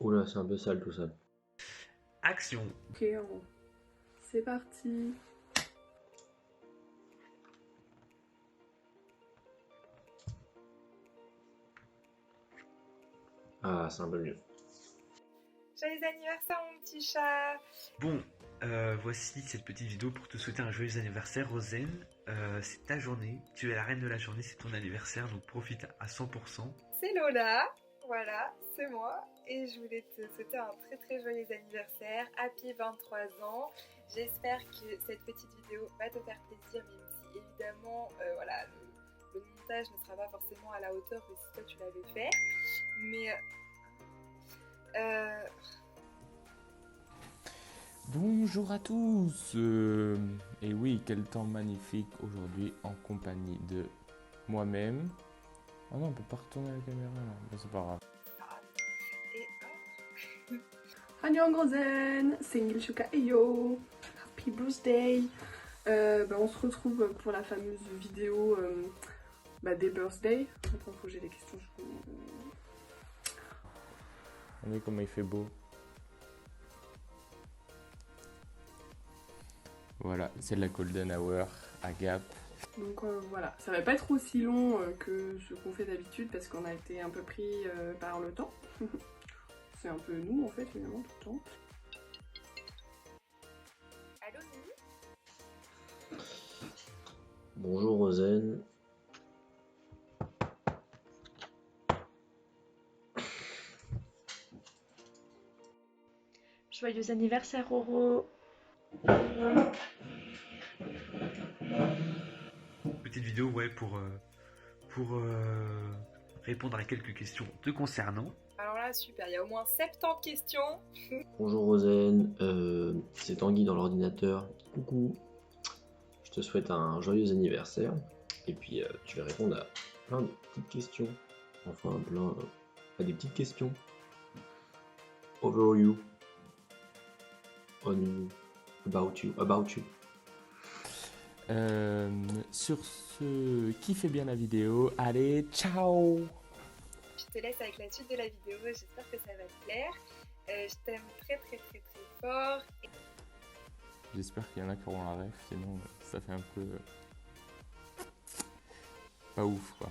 Oula, c'est un peu sale tout ça. Action. Ok, c'est parti. Ah, c'est un peu mieux. Joyeux anniversaire mon petit chat. Bon, voici cette petite vidéo pour te souhaiter un joyeux anniversaire, Rosen. C'est ta journée, tu es la reine de la journée, c'est ton anniversaire, donc profite à 100%. C'est Lola, voilà, c'est moi. Et je voulais te souhaiter un très très joyeux anniversaire. Happy 23 ans. J'espère que cette petite vidéo va te faire plaisir, même si évidemment, voilà, le montage ne sera pas forcément à la hauteur que si toi tu l'avais fait. Mais Bonjour à tous et oui, quel temps magnifique aujourd'hui en compagnie de moi-même. Oh non, on peut pas retourner la caméra là, bon, c'est pas grave. Annyeong Rosen, Sengil Shuka Eyo, Happy Birthday. On se retrouve pour la fameuse vidéo des birthdays. Attends, faut que j'ai des questions. Regardez comment il fait beau. Voilà, c'est de la Golden Hour à Gap. Donc voilà, ça va pas être aussi long que ce qu'on fait d'habitude parce qu'on a été un peu pris par le temps. C'est un peu nous en fait finalement tout le temps. allô Mimi? Bonjour Rosen. Joyeux anniversaire Roro. Petite vidéo, ouais, pour répondre à quelques questions te concernant. Alors là, super, il y a au moins 70 questions. Bonjour Rosen. C'est Tanguy dans l'ordinateur. Coucou. Je te souhaite un joyeux anniversaire. Et puis tu vas répondre à plein de petites questions. Enfin, à des petites questions. Over you. On you. About you. About you. Sur ce, kiffez bien la vidéo. Allez, ciao! Je te laisse avec la suite de la vidéo, j'espère que ça va te plaire. Je t'aime très très très très fort. J'espère qu'il y en a qui auront la ref, sinon ça fait un peu pas ouf quoi.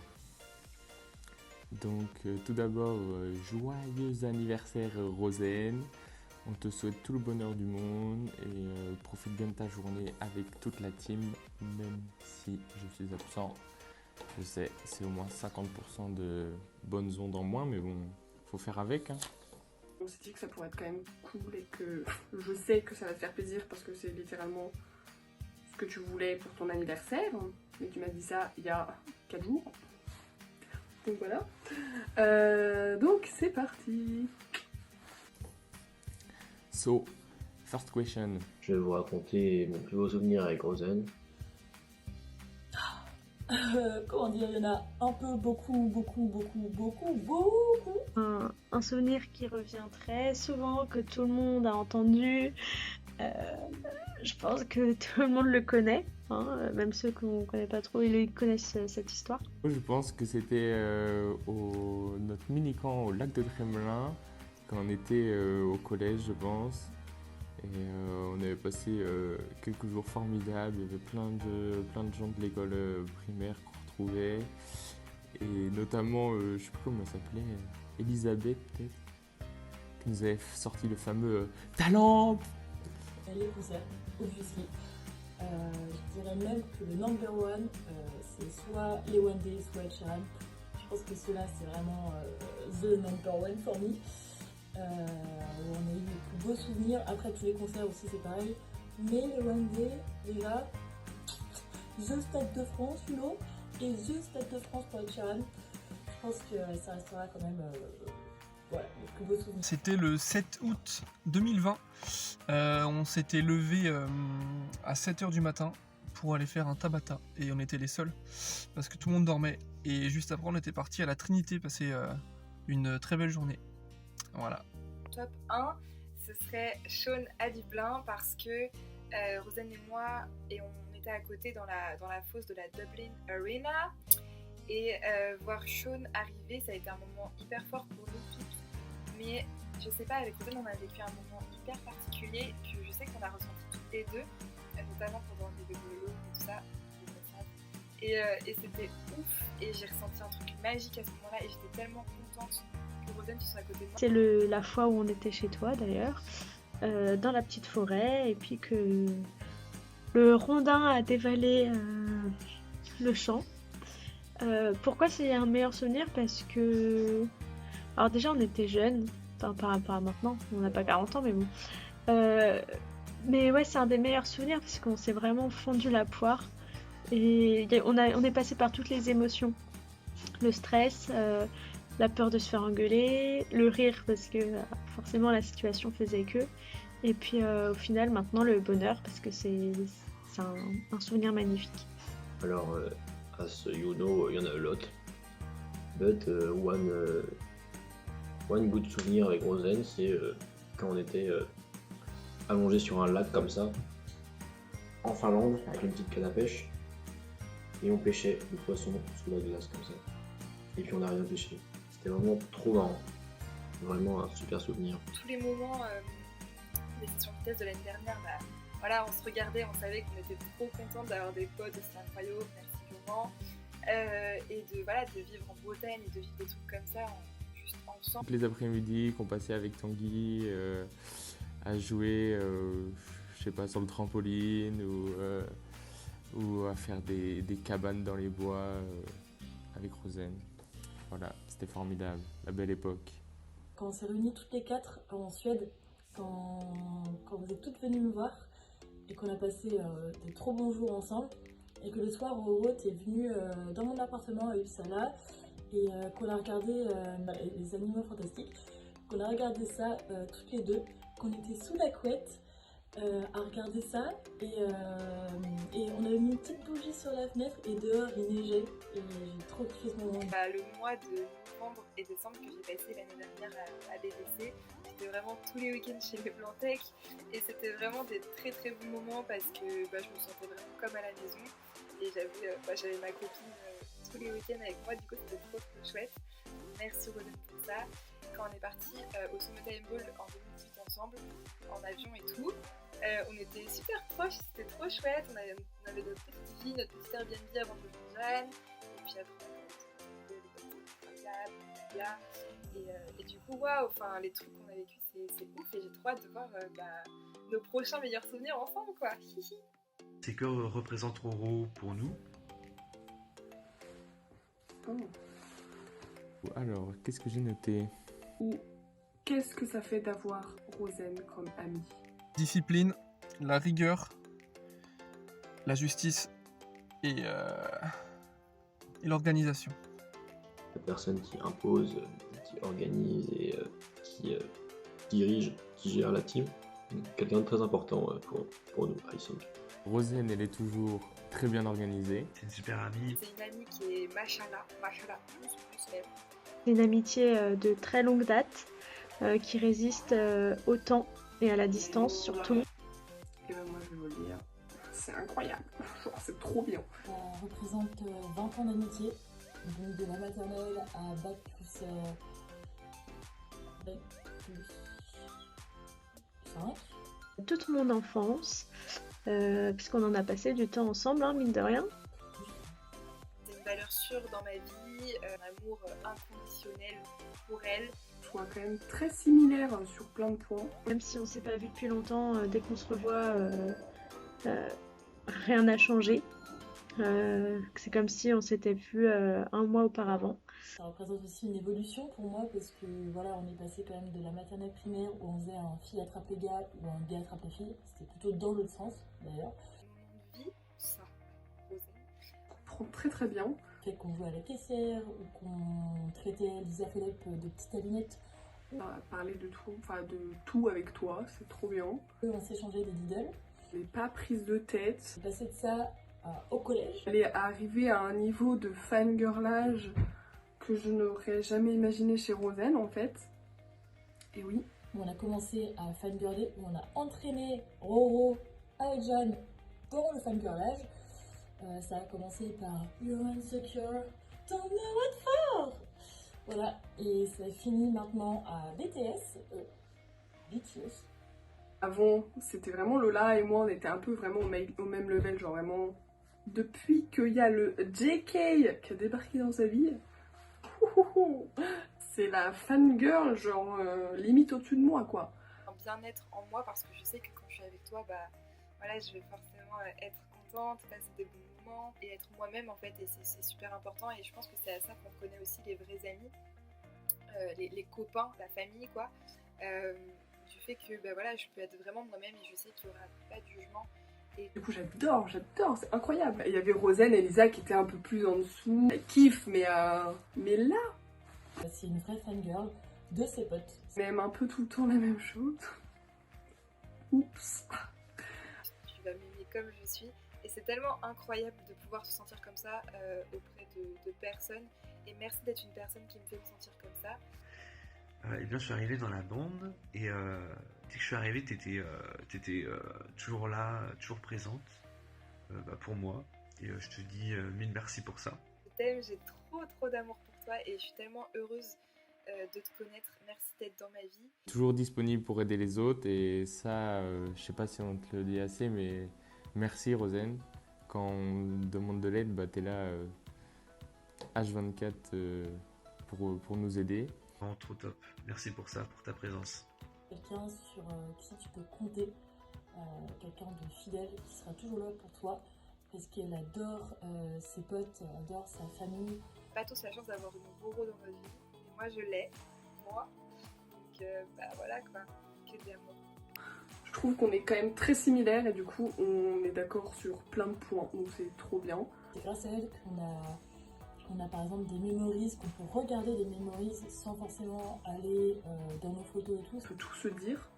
Donc tout d'abord, joyeux anniversaire Rosen. On te souhaite tout le bonheur du monde et profite bien de ta journée avec toute la team, même si je suis absent. Je sais, c'est au moins 50% de bonnes ondes en moins, mais bon, faut faire avec. Hein. On s'est dit que ça pourrait être quand même cool et que je sais que ça va te faire plaisir parce que c'est littéralement ce que tu voulais pour ton anniversaire. Mais tu m'as dit ça il y a 4 jours. Donc voilà. Donc c'est parti. So, first question. Je vais vous raconter mon plus beau souvenir avec Rosen. Comment dire, il y en a un peu beaucoup. Un souvenir qui revient très souvent, que tout le monde a entendu. Je pense que tout le monde le connaît, hein, même ceux qu'on connaît pas trop, ils connaissent cette histoire. Moi, je pense que c'était notre mini-camp au lac de Tremelin, quand on était au collège, je pense. Et on avait passé quelques jours formidables, il y avait plein de gens de l'école primaire qu'on retrouvait. Et notamment, je sais plus comment elle s'appelait, Elisabeth peut-être, qui nous avait sorti le fameux talent. Les concerts, obviously. Je dirais même que le number one, c'est soit les One Day, soit Ed Sheeran. Je pense que ceux-là, c'est vraiment the number one for me. Où on a eu les plus beaux souvenirs. Après, tous les concerts aussi, c'est pareil. Mais les One Day, déjà, The Stade de France, you know, et The Stade de France pour Ed Sheeran. Je pense que ça restera quand même voilà, les plus beaux souvenirs. C'était le 7 août 2020. On s'était levé à 7h du matin pour aller faire un Tabata. Et on était les seuls parce que tout le monde dormait. Et juste après, on était parti à la Trinité passer une très belle journée. Voilà. Top 1, ce serait Sean à Dublin parce que Rosen et moi, et on était à côté dans la fosse de la Dublin Arena. Et voir Sean arriver, ça a été un moment hyper fort pour nous toutes. Mais je sais pas, avec Rosen, on a vécu un moment hyper particulier que je sais qu'on a ressenti toutes les deux, notamment pendant les bébés et tout ça. Et c'était ouf, et j'ai ressenti un truc magique à ce moment-là, et j'étais tellement contente que Rosen tu sois à côté de moi. C'est la fois où on était chez toi d'ailleurs, dans la petite forêt, et puis que le rondin a dévalé le champ. Pourquoi c'est un meilleur souvenir? Parce que... Alors déjà on était jeunes, enfin, par rapport à maintenant, on n'a pas 40 ans mais bon. Mais ouais, c'est un des meilleurs souvenirs parce qu'on s'est vraiment fondu la poire. Et on est passé par toutes les émotions. Le stress, la peur de se faire engueuler, le rire parce que forcément la situation faisait que. Et puis au final maintenant le bonheur parce que c'est un souvenir magnifique. Alors, as you know, il y en a a lot. But one good souvenir avec Rosen, c'est quand on était allongé sur un lac comme ça, en Finlande, avec une petite canne à pêche, et on pêchait le poisson sous la glace comme ça. Et puis on n'a rien pêché. C'était vraiment trop marrant. Vraiment un super souvenir. Tous les moments des sessions vitesse de l'année dernière, bah, voilà, on se regardait, on savait qu'on était trop contents d'avoir des potes aussi incroyables, merci Laurent, et de vivre en Bretagne et de vivre des trucs comme ça juste ensemble. Toutes les après-midi qu'on passait avec Tanguy à jouer, je sais pas, sur le trampoline ou à faire des cabanes dans les bois avec Rosen. Voilà, c'était formidable, la belle époque. Quand on s'est réunis toutes les quatre en Suède, quand vous êtes toutes venues me voir et qu'on a passé de trop bons jours ensemble, et que le soir Roro t'es venu dans mon appartement à Uppsala et qu'on a regardé les animaux fantastiques, qu'on a regardé ça toutes les deux, qu'on était sous la couette à regarder ça et on avait mis une petite bougie sur la fenêtre et dehors il neigeait et j'ai trop kiffé ce moment. Le mois de novembre et décembre que j'ai passé l'année dernière à BBC, c'était vraiment tous les week-ends chez les Plantec et c'était vraiment des très très bons moments parce que je me sentais vraiment comme à la maison et j'avais ma copine tous les week-ends avec moi, du coup c'était trop chouette. Merci Rosen pour ça. Quand on est parti au Summertime Ball en 2018 ensemble, en avion et tout, on était super proches, c'était trop chouette, on avait notre petite vie, notre petit Airbnb avant de devenir Jeanne, et puis après et du coup waouh, enfin les trucs qu'on a vécu c'est ouf et j'ai trop hâte de voir nos prochains meilleurs souvenirs ensemble quoi. C'est que représente Roro pour nous? Alors, qu'est-ce que j'ai noté? Ou qu'est-ce que ça fait d'avoir Rosen comme amie? Discipline, la rigueur, la justice et l'organisation. La personne qui impose, qui organise et qui dirige, qui gère la team. Quelqu'un de très important pour nous, I think. Rosen, elle est toujours très bien organisée. C'est une super amie. C'est une amie qui est machallah, plus même. C'est une amitié de très longue date qui résiste au temps et à la distance surtout. Et moi je vais vous le dire, c'est incroyable, c'est trop bien. Ça représente 20 ans d'amitié, donc de la maternelle à bac plus 5. Toute mon enfance, puisqu'on en a passé du temps ensemble, hein, mine de rien. C'est une valeur sûre dans ma vie, un amour inconditionnel pour elle. Je vois quand même très similaire sur plein de points. Même si on s'est pas vu depuis longtemps, dès qu'on se revoit, rien n'a changé. C'est comme si on s'était vu un mois auparavant. Ça représente aussi une évolution pour moi parce que voilà, on est passé quand même de la maternelle primaire où on faisait un fille attrape les gars ou un gars attrape les filles. C'était plutôt dans l'autre sens d'ailleurs. On vit ça, Rosen. On comprend très très bien. Fait qu'on jouait à la caissière ou qu'on traitait Lisa Philippe de petite allumettes. On va parler de tout avec toi, c'est trop bien. On s'échangeait des Lidl. Elle n'est pas prise de tête. J'ai passé de ça au collège. Elle est arrivée à un niveau de fangirlage que je n'aurais jamais imaginé chez Rosen en fait. Et oui. On a commencé à fangirler, on a entraîné Roro avec Jeanne dans le fangirlage. Ça a commencé par You're insecure, don't know what for. Voilà, et ça finit maintenant à BTS. Avant, c'était vraiment Lola et moi, on était un peu vraiment au même level, genre vraiment. Depuis qu'il y a le JK qui a débarqué dans sa vie, c'est la fangirl, genre limite au-dessus de moi, quoi. Un bien-être en moi parce que je sais que quand je suis avec toi, bah voilà, je vais forcément être contente, passer des bons moments et être moi-même en fait, et c'est super important. Et je pense que c'est à ça qu'on connaît aussi les vrais amis, les copains, la famille, quoi. Du fait que bah voilà, je peux être vraiment moi-même et je sais qu'il n'y aura pas de jugement. Et Du coup, j'adore, c'est incroyable. Il y avait Rosen et Lisa qui étaient un peu plus en dessous. Elle kiffe, mais là, C'est une vraie fangirl de ses potes. même un peu tout le temps la même chose. Oups. tu vas m'aimer comme je suis. Et c'est tellement incroyable de pouvoir se sentir comme ça auprès de personnes. Et merci d'être une personne qui me fait me sentir comme ça. Eh bien, je suis arrivé dans la bande et dès que je suis arrivé, t'étais toujours là, toujours présente pour moi. Et je te dis mille merci pour ça. Je t'aime, j'ai trop d'amour pour toi et je suis tellement heureuse de te connaître. Merci d'être dans ma vie. Toujours disponible pour aider les autres et ça, je sais pas si on te le dit assez, mais merci Rosen. Quand on demande de l'aide, bah, t'es là H24 pour nous aider. Vraiment trop top. Merci pour ça, pour ta présence. Quelqu'un sur qui tu peux compter, quelqu'un de fidèle qui sera toujours là pour toi parce qu'elle adore ses potes, elle adore sa famille. Pas tous la chance d'avoir une Roro dans notre vie. Et moi je l'ai, moi. Donc bah voilà quoi, que dire moi. Je trouve qu'on est quand même très similaires et du coup, on est d'accord sur plein de points. Donc c'est trop bien. C'est grâce à elle qu'on a par exemple des memories, qu'on peut regarder des memories sans forcément aller dans nos photos et tout. On peut tout se dire.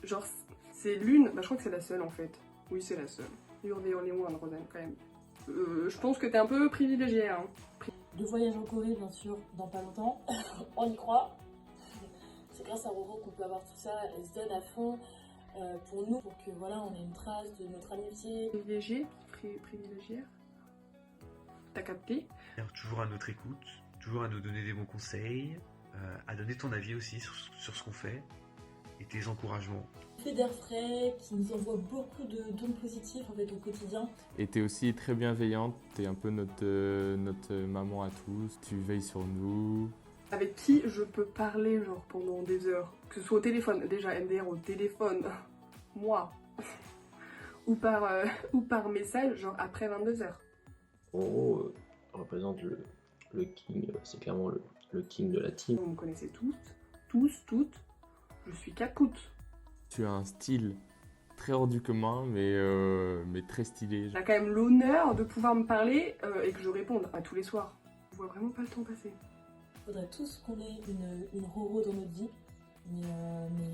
Genre, c'est l'une. Bah, je crois que c'est la seule en fait. Oui, c'est la seule. You're the only one, Rosen, quand même. Je pense que t'es un peu privilégiée, hein. Le voyage en Corée, bien sûr, dans pas longtemps. On y croit. C'est grâce à Roro qu'on peut avoir tout ça. Elle se donne à fond pour nous, pour que voilà, on ait une trace de notre amitié. Privilégiée. T'as capté? Toujours à notre écoute, toujours à nous donner des bons conseils, à donner ton avis aussi sur ce qu'on fait et tes encouragements. Fait d'air frais, qui nous envoie beaucoup de dons positifs en fait, au quotidien. Et t'es aussi très bienveillante, t'es un peu notre maman à tous, tu veilles sur nous. Avec qui je peux parler genre pendant des heures, que ce soit au téléphone, déjà MDR au téléphone, moi, ou par message, genre après 22h. Roro représente le king, c'est clairement le king de la team. Vous me connaissez toutes, je suis capoute. Tu as un style très hors du commun, mais très stylé. J'ai quand même l'honneur de pouvoir me parler et que je réponde à tous les soirs. Je vois vraiment pas le temps passer. Il faudrait tous qu'on ait une Roro dans notre vie, mais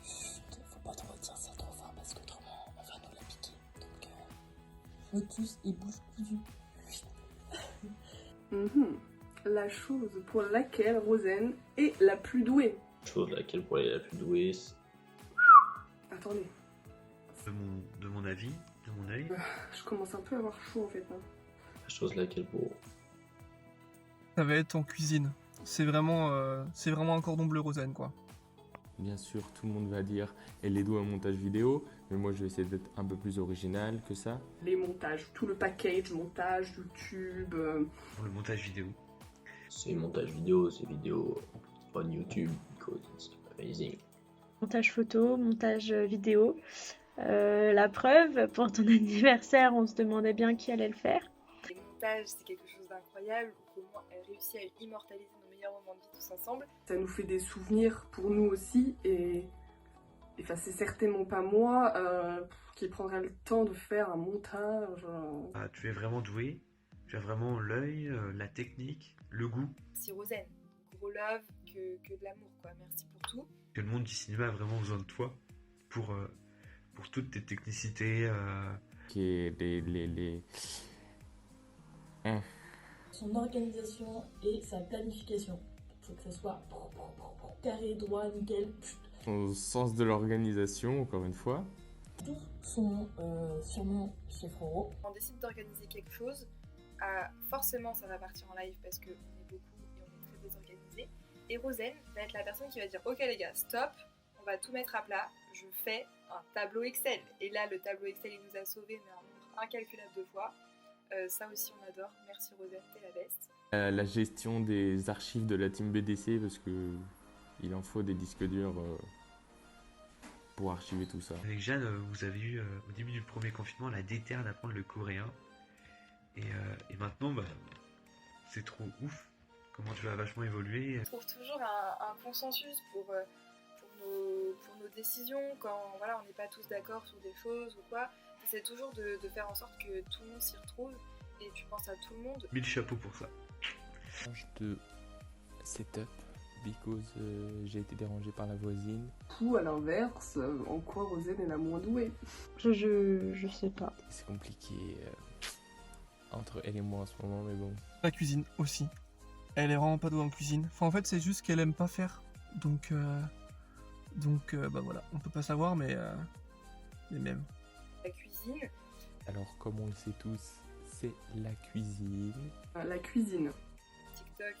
chut, faut pas trop dire ça trop fort parce qu'autrement on va nous la piquer. Donc faut tous et bouge cousu. La chose pour laquelle Rosen est la plus douée. Chose laquelle pour elle est la plus douée, Attendez, De mon avis, de mon œil. je commence un peu à avoir chaud en fait. Hein. la chose laquelle pour... Ça va être en cuisine. C'est vraiment un cordon bleu Rosen, quoi. Bien sûr, tout le monde va dire elle est douée en montage vidéo, mais moi je vais essayer d'être un peu plus original que ça. Les montages, tout le package, montage, YouTube. Pour le montage vidéo. C'est montage vidéo, c'est vidéo on YouTube, because it's amazing. Montage photo, montage vidéo. La preuve, pour ton anniversaire, on se demandait bien qui allait le faire. Les montages, c'est quelque chose d'incroyable. Comment elle réussit à immortaliser nos meilleurs moments de vie tous ensemble. Ça nous fait des souvenirs pour nous aussi et enfin, c'est certainement pas moi qui prendrait le temps de faire un montage. Ah, tu es vraiment doué, tu as vraiment l'œil, la technique, le goût. Merci Rosen, gros love, que de l'amour quoi. Merci pour tout. Que le monde du cinéma a vraiment besoin de toi pour toutes tes technicités. Qui est Son organisation et sa planification. Il faut que ça soit carré, droit, nickel. Son sens de l'organisation, encore une fois. Tous sont sûrement chez Roro. On décide d'organiser quelque chose, forcément ça va partir en live parce qu'on est beaucoup et on est très désorganisé. Et Rosen va être la personne qui va dire ok les gars, stop, on va tout mettre à plat, je fais un tableau Excel. Et là le tableau Excel il nous a sauvés mais un nombre incalculable de fois. Ça aussi on adore, merci Rosen, t'es la best. La gestion des archives de la team BDC parce que il en faut des disques durs pour archiver tout ça. Avec Jeanne, vous avez eu au début du premier confinement la déterre d'apprendre le coréen. Et maintenant, bah, c'est trop ouf. Comment tu as vachement évolué. On trouve toujours un consensus pour nos décisions quand voilà, on n'est pas tous d'accord sur des choses ou quoi. C'est toujours de faire en sorte que tout le monde s'y retrouve et tu penses à tout le monde. 1000 chapeaux pour ça. Change de setup because j'ai été dérangé par la voisine. Ou à l'inverse, en quoi Rosen est la moins douée? Je sais pas. C'est compliqué entre elle et moi en ce moment, mais bon. La cuisine aussi. Elle est vraiment pas douée en cuisine. Enfin, en fait, c'est juste qu'elle aime pas faire. Donc, bah voilà, on peut pas savoir, mais même. La cuisine. Alors, comme on le sait tous, c'est la cuisine. La cuisine. TikTok.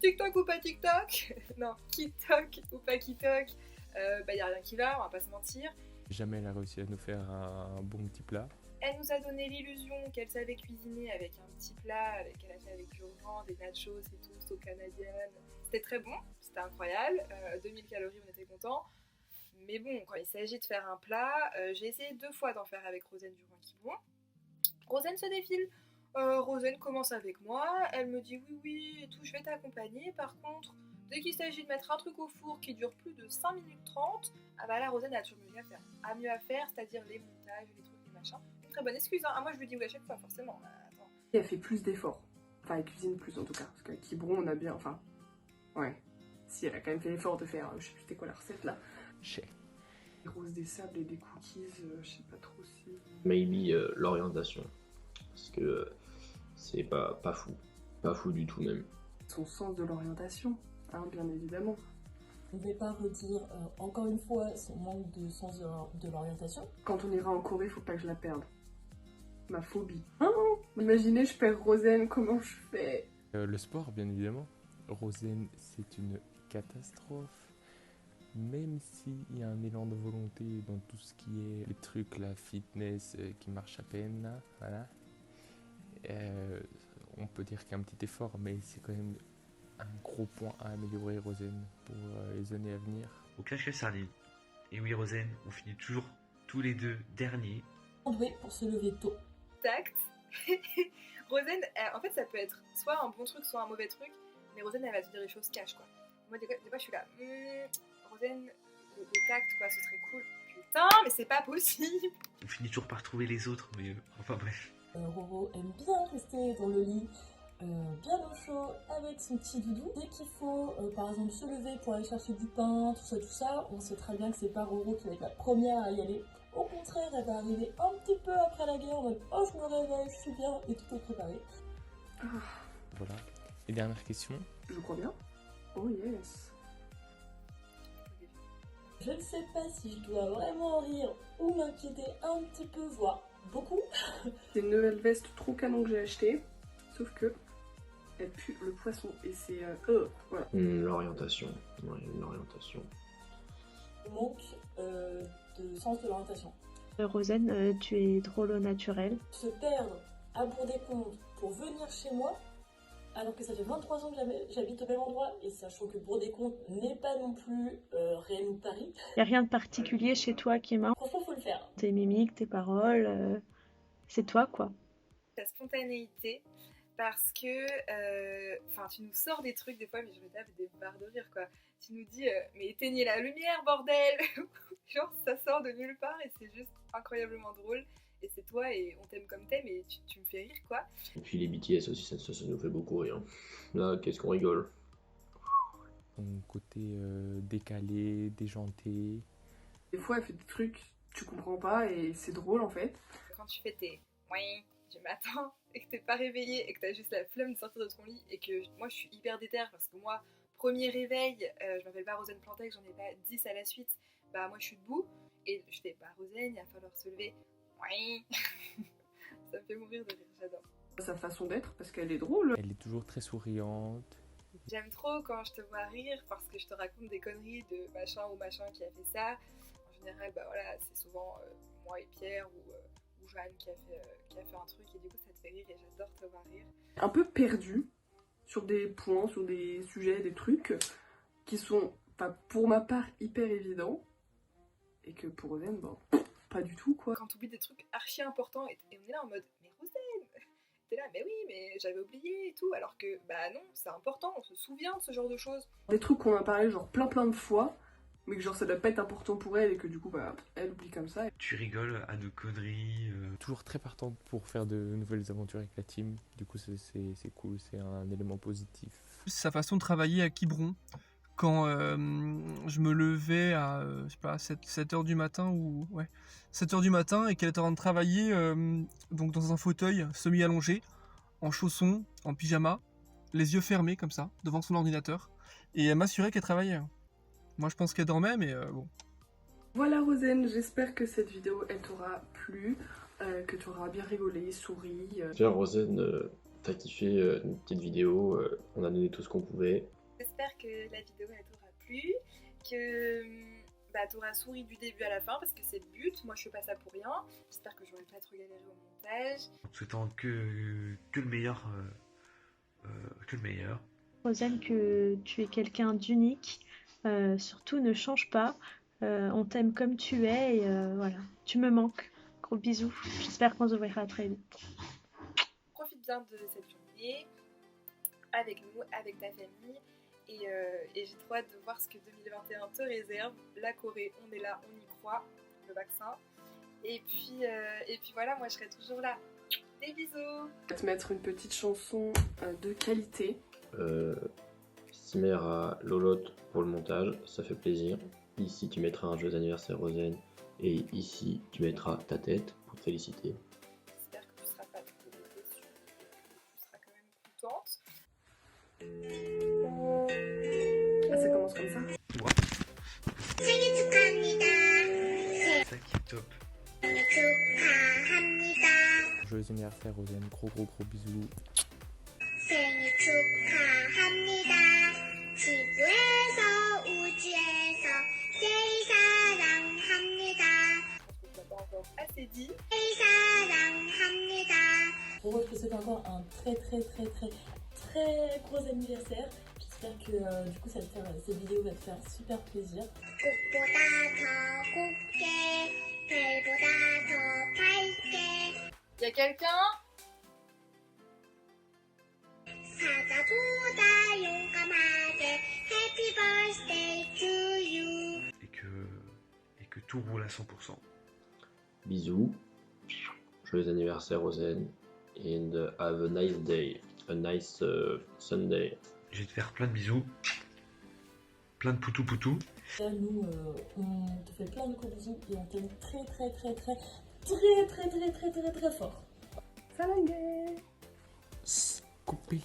TikTok ou pas TikTok? Non, TikTok ou pas TikTok. Bah y a rien qui va, on va pas se mentir. Jamais elle a réussi à nous faire un bon petit plat. Elle nous a donné l'illusion qu'elle savait cuisiner avec un petit plat qu'elle a fait avec du vent, des nachos et tout, sauce canadienne. C'était très bon, c'était incroyable. 2000 calories, on était contents. Mais bon, quand il s'agit de faire un plat, j'ai essayé 2 fois d'en faire avec Rosen du Roi-Quiberon. Rosen se défile. Rosen commence avec moi, elle me dit oui et tout, je vais t'accompagner. Par contre, dès qu'il s'agit de mettre un truc au four qui dure plus de 5 minutes 30, ah bah là Rosen a toujours mieux à faire, c'est-à-dire les montages, les trucs, les machins. Une très bonne excuse, hein. Ah, moi je lui dis oui à chaque fois, forcément. Attends. Elle fait plus d'efforts. Enfin, elle cuisine plus en tout cas. Parce qu'avec Quiberon, on a bien. Enfin. Ouais. Si, elle a quand même fait l'effort de faire. Je sais plus c'était quoi la recette là. Chef. Des roses des sables et des cookies, je sais pas trop si. Maybe l'orientation. Parce que c'est pas fou. Pas fou du tout même. Son sens de l'orientation, hein, bien évidemment. Je ne vais pas redire encore une fois son manque de sens de l'orientation. Quand on ira en Corée, faut pas que je la perde. Ma phobie. Oh, imaginez, je perds Rosen, comment je fais? Le sport, bien évidemment. Rosen, c'est une catastrophe. Même s'il y a un élan de volonté dans tout ce qui est les trucs, la fitness qui marche à peine, là, voilà. On peut dire qu'il y a un petit effort, mais c'est quand même un gros point à améliorer, Rosen, pour les années à venir. Au Clash of Sardines. Et oui, Rosen, on finit toujours tous les deux derniers. Doué pour se lever tôt. Tact. Rosen, en fait, ça peut être soit un bon truc, soit un mauvais truc, mais Rosen, elle va te dire les choses cash, quoi. Moi, des fois, je suis là, Rosen, le tact, quoi, ce serait cool. Putain, mais c'est pas possible. On finit toujours par trouver les autres, mais enfin bref. Roro aime bien rester dans le lit, bien au chaud, avec son petit doudou. Dès qu'il faut, par exemple, se lever pour aller chercher du pain, tout ça, on sait très bien que c'est pas Roro qui va être la première à y aller. Au contraire, elle va arriver un petit peu après la guerre en mode « Oh, je me réveille, je suis bien » et tout est préparé. Voilà. Et dernière question. Je crois bien. Oh yes. Je ne sais pas si je dois vraiment rire ou m'inquiéter un petit peu, voire beaucoup. C'est une nouvelle veste trop canon que j'ai achetée, sauf que elle pue le poisson et c'est voilà. L'orientation. Ouais, l'orientation. Le manque de sens de l'orientation. Rosen, tu es drôle au naturel. Se perdre à Bourg-des-Comptes pour venir chez moi, alors que ça fait 23 ans que j'habite au même endroit, et sachant que Bourg-des-Comptes n'est pas non plus Rennes ou Paris. Y a rien de particulier chez toi qui est marrant. Franchement, faut le faire. Tes mimiques, tes paroles, c'est toi quoi. La spontanéité, parce que tu nous sors des trucs des fois, mais je me tape des barres de rire, quoi. Tu nous dis mais éteignez la lumière, bordel. Genre ça sort de nulle part et c'est juste incroyablement drôle. Et c'est toi et on t'aime comme t'aimes et tu me fais rire, quoi. Et puis les BTS aussi, ça nous fait beaucoup rire. Là, qu'est-ce qu'on rigole. Son côté décalé, déjanté. Des fois, elle fait des trucs, tu comprends pas et c'est drôle en fait. Quand tu fais tes oui du matin et que t'es pas réveillé et que t'as juste la flemme de sortir de ton lit et que moi je suis hyper déterre parce que moi, premier réveil, je m'appelle pas Rosen Plantec, j'en ai pas 10 à la suite, bah moi je suis debout et je fais pas Rosen, il va falloir se lever. Oui. Ça me fait mourir de rire, j'adore. Sa façon d'être parce qu'elle est drôle. Elle est toujours très souriante. J'aime trop quand je te vois rire parce que je te raconte des conneries de machin ou machin qui a fait ça. En général, bah voilà, c'est souvent moi et Pierre ou Joanne qui a fait un truc et du coup ça te fait rire et j'adore te voir rire. Un peu perdu sur des points, sur des sujets, des trucs qui sont, pour ma part, hyper évidents et que pour Rosen, pas du tout quoi. Quand t'oublies des trucs archi importants et on est là en mode mais Rosen, t'es là mais oui mais j'avais oublié et tout alors que bah non c'est important, on se souvient de ce genre de choses. Des trucs qu'on a parlé genre plein de fois mais que genre ça doit pas être important pour elle et que du coup elle oublie comme ça. Tu rigoles à de conneries. Toujours très partante pour faire de nouvelles aventures avec la team. Du coup, c'est cool, c'est un élément positif. Sa façon de travailler à Quiberon, quand je me levais à je sais pas, 7h du matin, 7h du matin, et qu'elle était en train de travailler donc dans un fauteuil semi-allongé, en chaussons, en pyjama, les yeux fermés comme ça, devant son ordinateur, et elle m'assurait qu'elle travaillait. Moi je pense qu'elle dormait, mais bon. Voilà Rosen, j'espère que cette vidéo elle t'aura plu, que tu auras bien rigolé, souri. Tiens, Rosen, t'as kiffé une petite vidéo, on a donné tout ce qu'on pouvait. J'espère que la vidéo elle t'aura plu, que t'auras souri du début à la fin parce que c'est le but, moi je fais pas ça pour rien. J'espère que j'aurai pas trop galéré au montage. En te souhaitant que le meilleur. Que le meilleur. Rosen, que tu es quelqu'un d'unique. Surtout ne change pas. On t'aime comme tu es et voilà. Tu me manques. Gros bisous. J'espère qu'on se verra très vite. Profite bien de cette journée avec nous, avec ta famille. Et j'ai trop hâte de voir ce que 2021 te réserve. La Corée, on est là, on y croit, le vaccin. Et puis voilà, moi je serai toujours là. Des bisous. Je vais te mettre une petite chanson de qualité. Cimer à Lolotte pour le montage, ça fait plaisir. Ici tu mettras un joyeux anniversaire Rosen et ici tu mettras ta tête pour te féliciter. J'espère que tu seras pas trop déçue, que tu seras quand même contente. Ça commence comme ça. C'est ça qui est top. Joyeux anniversaire, Rosen. Gros bisous. 생일 축하합니다. 지구에서 우주에서 제일 사랑합니다. Je pense qu'on n'a pas encore assez dit. 제일 사랑합니다. Pour moi, je te souhaite encore un très gros anniversaire. J'espère que du coup cette vidéo va te faire super plaisir. 꽃보다 더 곱게 별보다 더 밝게 Y'a quelqu'un? 사자보다 용감하게 Happy birthday to you. Et que tout roule à 100%. Bisous, joyeux anniversaire Rosen and have a nice day, a nice Sunday. Je vais te faire plein de bisous. Plein de poutou. Là, nous, on te fait plein de gros bisous et on t'aime très fort. Salangé. Coupé.